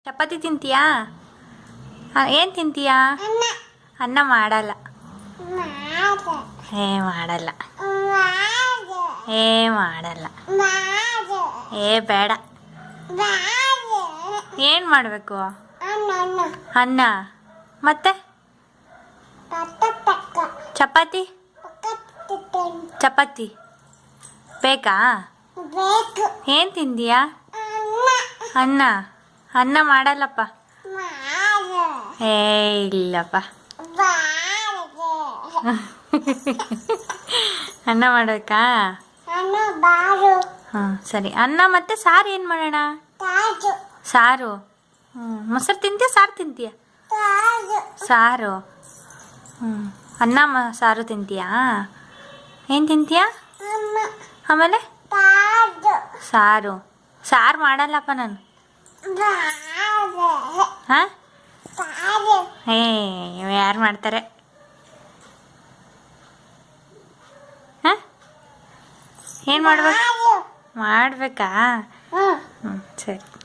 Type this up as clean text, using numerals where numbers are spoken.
ಚಪಾತಿ ತಿಂತೀಯಾ? ಏನು ತಿಂತೀಯಾ? ಅನ್ನ ಮಾಡಲ್ಲ. ಮಾಡಲ್ಲ. ಮಾಡಲ್ಲ. ಬೇಡ. ಏನು ಮಾಡಬೇಕು? ಅನ್ನ ಮತ್ತೆ ಚಪಾತಿ ಚಪಾತಿ ಬೇಕಾ? ಏನು ತಿಂದೀಯಾ? ಅನ್ನ ಅನ್ನ ಮಾಡಲ್ಲಪ್ಪ. ಇಲ್ಲಪ್ಪ. ಅನ್ನ ಮಾಡಬೇಕಾ? ಸರಿ. ಅನ್ನ ಮತ್ತೆ ಸಾರು ಏನು ಮಾಡೋಣ? ಸಾರು. ಮೊಸರು ತಿಂತೀಯ? ಸಾರು ತಿಂತೀಯ? ಸಾರು. ಅನ್ನ ಸಾರು ತಿಂತೀಯಾ? ಏನು ತಿಂತೀಯ? ಆಮೇಲೆ ಸಾರು. ಸಾರು ಮಾಡಲ್ಲಪ್ಪ ನಾನು. ಹಾಂ? ಯಾರು ಮಾಡ್ತಾರೆ? ಹಾಂ? ಏನು ಮಾಡ್ಬೇಕು? ಮಾಡಬೇಕಾ? ಸರಿ.